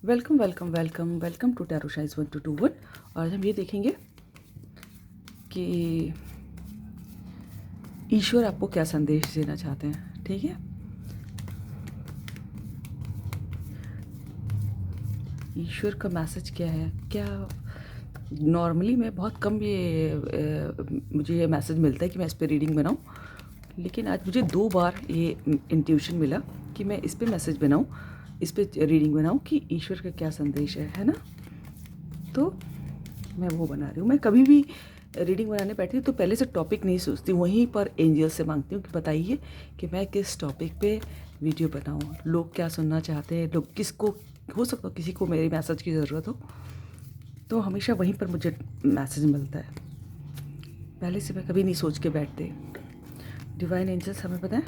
Welcome welcome welcome welcome to tarot शाइज 1221। और हम ये देखेंगे कि ईश्वर आपको क्या संदेश देना चाहते हैं। ठीक है, ईश्वर का मैसेज क्या है। क्या नॉर्मली मैं बहुत कम मुझे ये मैसेज मिलता है कि मैं इस पर रीडिंग बनाऊं, लेकिन आज मुझे 2 बार ये इंट्यूशन मिला कि मैं इस पे मैसेज बनाऊं, इस पे रीडिंग बनाऊं कि ईश्वर का क्या संदेश है ना। तो मैं वो बना रही हूँ। मैं कभी भी रीडिंग बनाने बैठती हूँ तो पहले से टॉपिक नहीं सोचती, वहीं पर एंजल से मांगती हूँ कि बताइए कि मैं किस टॉपिक पे वीडियो बनाऊँ, लोग क्या सुनना चाहते हैं, लोग किसको, हो सकता है किसी को मेरे मैसेज की ज़रूरत हो, तो हमेशा वहीं पर मुझे मैसेज मिलता है। पहले से मैं कभी नहीं सोच के बैठते। डिवाइन एंजल्स हमें बताएं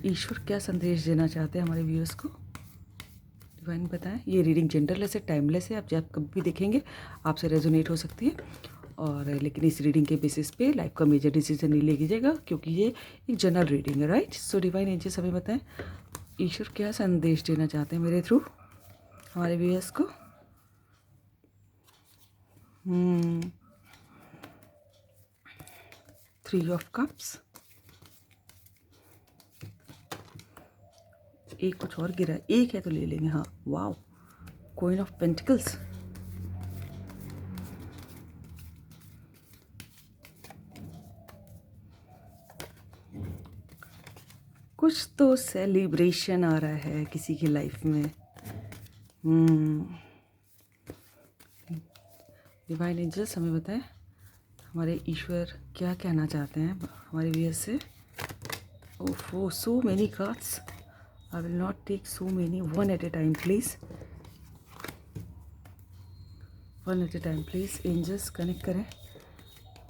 ईश्वर क्या संदेश देना चाहते हैं हमारे व्यूअर्स को। डिवाइन बताएं। ये रीडिंग जेंडरलेस है, टाइमलेस है, आप जब कभी भी देखेंगे आपसे रेजोनेट हो सकती है। और लेकिन इस रीडिंग के बेसिस पे लाइफ का मेजर डिसीजन नहीं ले लीजिएगा, क्योंकि ये एक जनरल रीडिंग है, राइट। सो डिवाइन एंजल्स हमें बताएं ईश्वर क्या संदेश देना चाहते हैं मेरे थ्रू हमारे व्यूअर्स को। 3 ऑफ कप्स, एक कुछ और गिरा है, एक है तो ले लेंगे। हाँ, वाओ, क्वीन ऑफ पेंटिकल्स, कुछ तो सेलिब्रेशन आ रहा है किसी की लाइफ में। डिवाइन एंजल्स हमें बताएं हमारे ईश्वर क्या कहना चाहते हैं हमारे व्यूअर्स से। ओफो, so many cards, I will not take so many, one at a time please, one at a time please. Angels connect करें,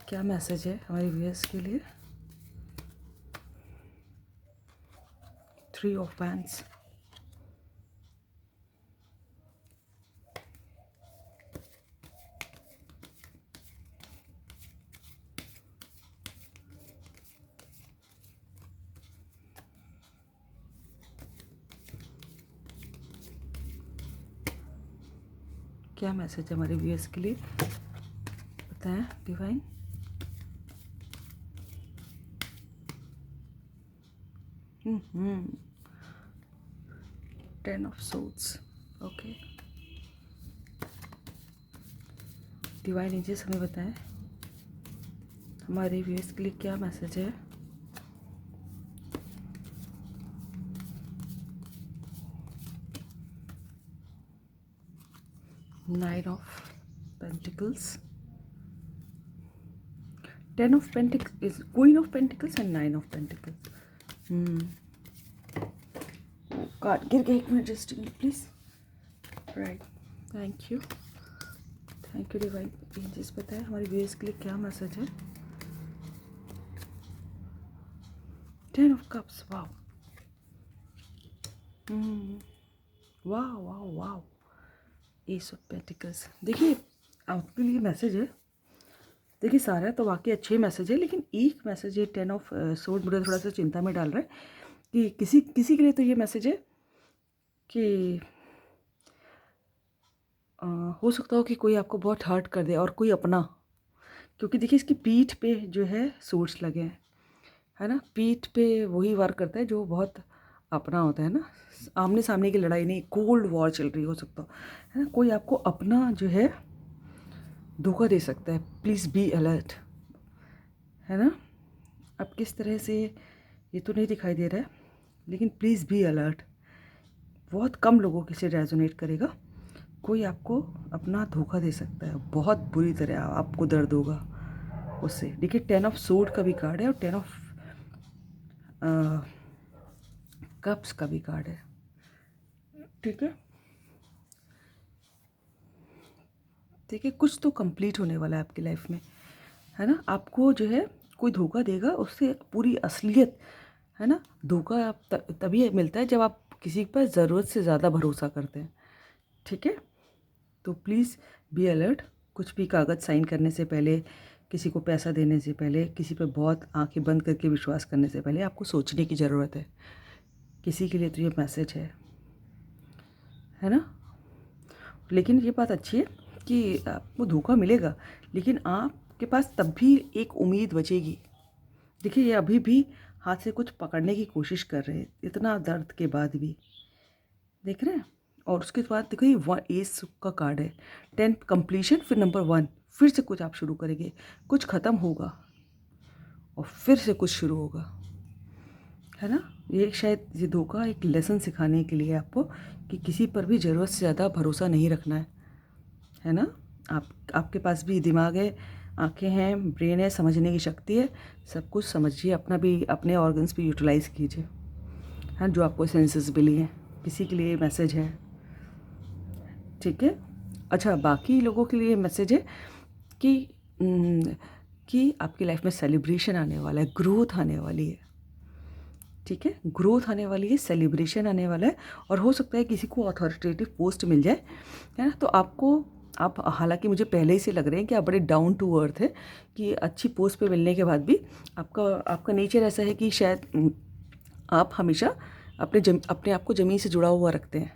क्या मैसेज है हमारे व्यूअर्स के लिए। 3 ऑफ वैंड्स, क्या मैसेज है हमारे व्यूअर्स के लिए, बताएं divine. Ten of swords, okay. Divine angels हमें बताएं हमारे व्यूअर्स के लिए क्या मैसेज है। Nine of pentacles, 10 of Pentacles is Queen of Pentacles and 9 of Pentacles. Card गिर गया, एक minute just please. Right, thank you, thank you divine angels. पता है हमारे व्यूअर्स के लिए क्या मैसेज है। 10 of Cups, wow, wow wow wow, S of pentacles. देखिए आपके लिए मैसेज है, देखिए सारा तो वाकई अच्छे मैसेज है, लेकिन एक मैसेज है 10 ऑफ सोर्ड मुझे थोड़ा सा चिंता में डाल रहा है कि किसी किसी के लिए तो ये मैसेज है कि हो सकता हो कि कोई आपको बहुत हर्ट कर दे, और कोई अपना, क्योंकि देखिए इसकी पीठ पे जो है सोर्ड्स लगे हैं, है ना। पीठ पे वही वार करता है जो बहुत अपना होता है ना, आमने सामने की लड़ाई नहीं, कोल्ड वॉर चल रही हो सकता है ना। कोई आपको अपना जो है धोखा दे सकता है, प्लीज़ बी अलर्ट, है ना। अब किस तरह से ये तो नहीं दिखाई दे रहा है, लेकिन प्लीज़ बी अलर्ट। बहुत कम लोगों के से रेजोनेट करेगा। कोई आपको अपना धोखा दे सकता है, बहुत बुरी तरह आपको दर्द होगा उससे। देखिए 10 ऑफ सोर्ड का भी कार्ड है और 10 ऑफ कप्स का भी कार्ड है, ठीक है। देखिए कुछ तो कंप्लीट होने वाला है आपकी लाइफ में, है ना। आपको जो है कोई धोखा देगा, उससे पूरी असलियत, है ना। धोखा आप तभी मिलता है जब आप किसी पर ज़रूरत से ज़्यादा भरोसा करते हैं, ठीक है। तो प्लीज़ बी अलर्ट। कुछ भी कागज़ साइन करने से पहले, किसी को पैसा देने से पहले, किसी पर बहुत आंखें बंद करके विश्वास करने से पहले आपको सोचने की ज़रूरत है। किसी के लिए तो ये मैसेज है ना। लेकिन ये बात अच्छी है कि आपको धोखा मिलेगा, लेकिन आपके पास तब भी एक उम्मीद बचेगी। देखिए ये अभी भी हाथ से कुछ पकड़ने की कोशिश कर रहे हैं, इतना दर्द के बाद भी, देख रहे हैं। और उसके बाद देखो ये एस का कार्ड है, 10 कंप्लीशन, फिर नंबर 1, फिर से कुछ आप शुरू करेंगे, कुछ ख़त्म होगा और फिर से कुछ शुरू होगा, है ना। ये शायद ये धोखा एक लेसन सिखाने के लिए आपको कि किसी पर भी ज़रूरत से ज़्यादा भरोसा नहीं रखना है ना। आपके पास भी दिमाग है, आंखें हैं, ब्रेन है, समझने की शक्ति है, सब कुछ समझिए, अपना भी अपने ऑर्गन्स भी यूटिलाइज़ कीजिए, हाँ, जो आपको सेंसेस मिली हैं। किसी के लिए मैसेज है, ठीक है। अच्छा, बाकी लोगों के लिए मैसेज है कि कि आपकी लाइफ में सेलिब्रेशन आने वाला है, ग्रोथ आने वाली है, ठीक है। ग्रोथ आने वाली है, सेलिब्रेशन आने वाला है, और हो सकता है किसी को अथॉरिटेटिव पोस्ट मिल जाए, है ना। तो आप हालांकि मुझे पहले ही से लग रहे हैं कि आप बड़े डाउन टू अर्थ है, कि अच्छी पोस्ट पे मिलने के बाद भी आपका नेचर ऐसा है कि शायद आप हमेशा अपने आप को ज़मीन से जुड़ा हुआ रखते हैं,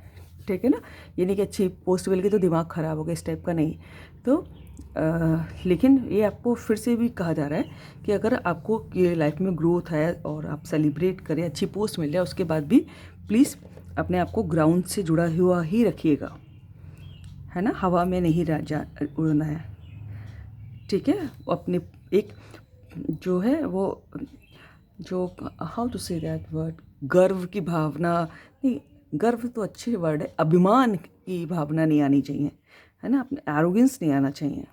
ठीक है ना। ये नहीं कि अच्छी पोस्ट मिल गई तो दिमाग ख़राब हो गया, इस टाइप का नहीं। तो लेकिन ये आपको फिर से भी कहा जा रहा है कि अगर आपको ये लाइफ में ग्रोथ है और आप सेलिब्रेट करें, अच्छी पोस्ट मिल जाए, उसके बाद भी प्लीज़ अपने आप को ग्राउंड से जुड़ा हुआ ही रखिएगा, है ना। हवा में नहीं उड़ना है, ठीक है। अपने एक जो है वो जो how to say that word, गर्व की भावना नहीं, गर्व तो अच्छे वर्ड है, अभिमान की भावना नहीं आनी चाहिए, है ना। अपने एरोगेंस नहीं आना चाहिए,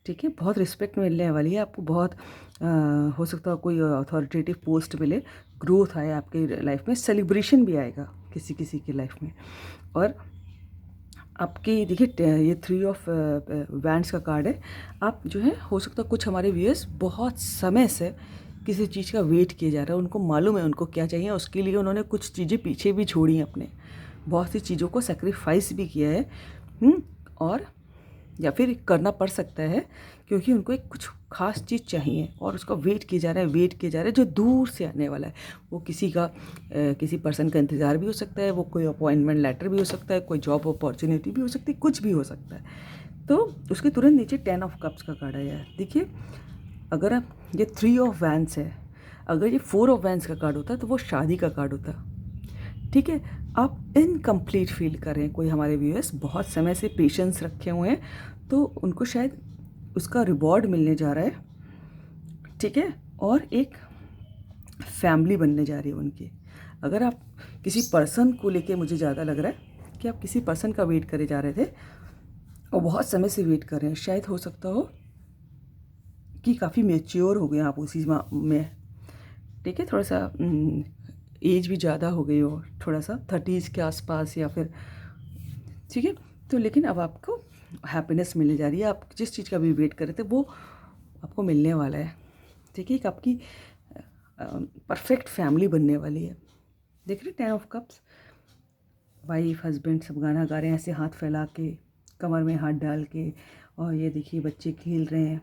ठीक है। बहुत रिस्पेक्ट मिलने वाली है आपको, बहुत हो सकता है कोई अथॉरिटेटिव पोस्ट मिले, ग्रोथ आए आपके लाइफ में, सेलिब्रेशन भी आएगा किसी किसी की लाइफ में। और आपकी देखिए ये 3 ऑफ वैंड्स का कार्ड है। आप जो है, हो सकता है कुछ हमारे व्यूअर्स बहुत समय से किसी चीज़ का वेट किए जा रहा है, उनको मालूम है उनको क्या चाहिए, उसके लिए उन्होंने कुछ चीज़ें पीछे भी छोड़ी हैं, अपने बहुत सी चीज़ों को सेक्रीफाइस भी किया है, और या फिर करना पड़ सकता है, क्योंकि उनको एक कुछ खास चीज़ चाहिए और उसका वेट किया जा रहा है जो दूर से आने वाला है। वो किसी पर्सन का इंतज़ार भी हो सकता है, वो कोई अपॉइंटमेंट लेटर भी हो सकता है, कोई जॉब अपॉर्चुनिटी भी हो सकती है, कुछ भी हो सकता है। तो उसके तुरंत नीचे 10 ऑफ कप्स का कार्ड आया है। देखिए, अगर आप ये 3 ऑफ वैंड्स है, अगर ये 4 ऑफ वैंड्स का कार्ड होता तो वो शादी का कार्ड होता, ठीक है। आप इनकम्प्लीट फील कर रहे हैं, कोई हमारे व्यूअर्स बहुत समय से पेशेंस रखे हुए हैं, तो उनको शायद उसका रिवॉर्ड मिलने जा रहा है, ठीक है। और एक फैमिली बनने जा रही है उनकी। अगर आप किसी पर्सन को लेके, मुझे ज़्यादा लग रहा है कि आप किसी पर्सन का वेट करे जा रहे थे और बहुत समय से वेट कर रहे हैं, शायद हो सकता हो कि काफ़ी मैच्योर हो गए आप उसी में, ठीक है। थोड़ा सा एज भी ज़्यादा हो गई हो, थोड़ा सा 30s के आसपास या फिर, ठीक है। तो लेकिन अब आपको हैप्पीनेस मिलने जा रही है, आप जिस चीज़ का भी वेट कर रहे थे वो आपको मिलने वाला है, ठीक है। एक आपकी परफेक्ट फैमिली बनने वाली है। देख रहे 10 ऑफ कप्स, वाइफ हस्बैंड सब गाना गा रहे हैं ऐसे हाथ फैला के, कमर में हाथ डाल के, और ये देखिए बच्चे खेल रहे हैं,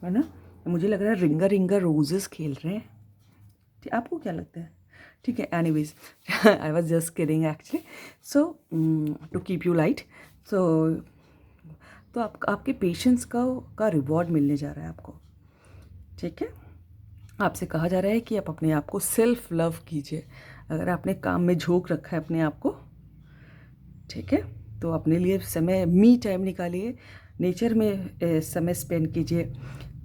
है ना। मुझे लग रहा है रिंगा रिंगा रोजेस खेल रहे हैं, आपको क्या लगता है? ठीक है, anyways I was just kidding actually. So to keep you light, तो आपके पेशेंस का रिवॉर्ड मिलने जा रहा है आपको, ठीक है। आपसे कहा जा रहा है कि आप अपने आप को सेल्फ लव कीजिए। अगर आपने काम में झोंक रखा है अपने आप को, ठीक है, तो अपने लिए समय, मी टाइम निकालिए, नेचर में समय स्पेंड कीजिए,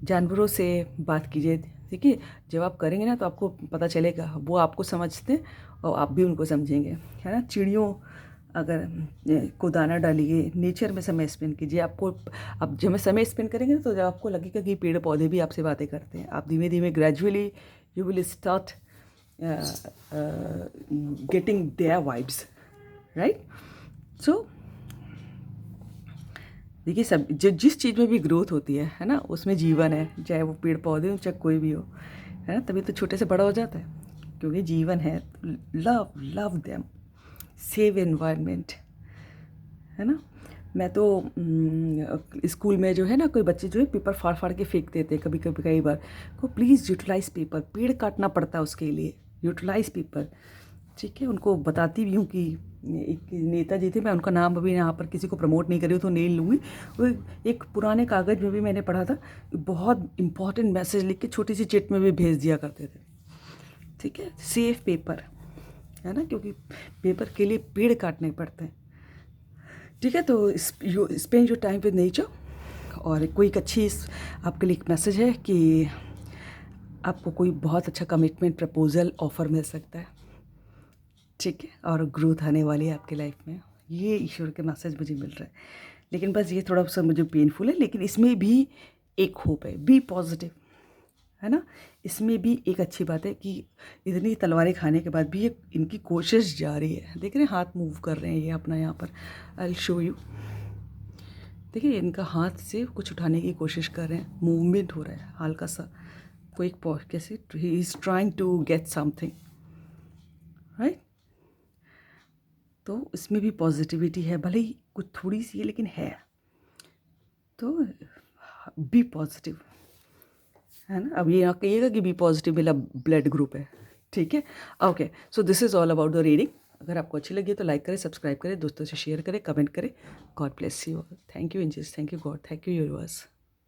जानवरों से बात कीजिए, ठीक है। जब आप करेंगे ना तो आपको पता चलेगा, वो आपको समझते हैं और आप भी उनको समझेंगे, है ना। चिड़ियों को दाना डालिए, नेचर में समय स्पेंड कीजिए। आप जब समय स्पेंड करेंगे तो जब आपको लगेगा कि पेड़ पौधे भी आपसे बातें करते हैं, आप धीमे धीमे gradually you will start getting there vibes, right. So देखिए, सब जिस चीज़ में भी ग्रोथ होती है ना, उसमें जीवन है, चाहे वो पेड़ पौधे हो चाहे कोई भी हो, है ना। तभी तो छोटे से बड़ा हो जाता है, क्योंकि जीवन है। लव देम, सेव एनवायरनमेंट, है ना। मैं तो स्कूल में जो है ना, कोई बच्चे जो है पेपर फाड़ फाड़ के फेंक देते हैं कई बार, को प्लीज़ यूटिलाइज़ पेपर, पेड़ काटना पड़ता है उसके लिए, यूटिलाइज़ पेपर, ठीक है, उनको बताती भी हूँ कि एक नेताजी थे, मैं उनका नाम अभी यहाँ पर किसी को प्रमोट नहीं कर रही हूँ तो नहीं लूँगी। वो एक पुराने कागज़ में भी मैंने पढ़ा था, बहुत इंपॉर्टेंट मैसेज लिख के छोटी सी चिट में भी भेज दिया करते थे। ठीक है, सेफ पेपर है ना, क्योंकि पेपर के लिए पेड़ काटने पड़ते हैं। ठीक है, तो spend your time with nature. और कोई एक अच्छी आपके लिए एक मैसेज है कि आपको कोई बहुत अच्छा कमिटमेंट प्रपोजल ऑफ़र मिल सकता है। ठीक है, और ग्रोथ आने वाली है आपकी लाइफ में, ये ईश्वर के मैसेज मुझे मिल रहा है। लेकिन बस ये थोड़ा सा मुझे पेनफुल है, लेकिन इसमें भी एक होप है, बी पॉजिटिव, है ना। इसमें भी एक अच्छी बात है कि इतनी तलवारें खाने के बाद भी ये इनकी कोशिश जारी है। देख रहे हैं हाथ मूव कर रहे हैं ये अपना, यहाँ पर आई शो यू। देखिए इनका हाथ से कुछ उठाने की कोशिश कर रहे हैं, मूवमेंट हो रहा है हल्का सा, कोई एक कैसे ही is trying to get something, right. तो इसमें भी पॉजिटिविटी है, भले ही कुछ थोड़ी सी है लेकिन है। तो बी पॉजिटिव, है ना। अब ये यहाँ कहिएगा कि बी पॉजिटिव मेरा ब्लड ग्रुप है। ठीक है, okay. So this is all about the reading. अगर आपको अच्छी लगी तो लाइक करें, सब्सक्राइब करें, दोस्तों से शेयर करें, कमेंट करें। God bless you. Thank you angels, thank you God, thank you universe.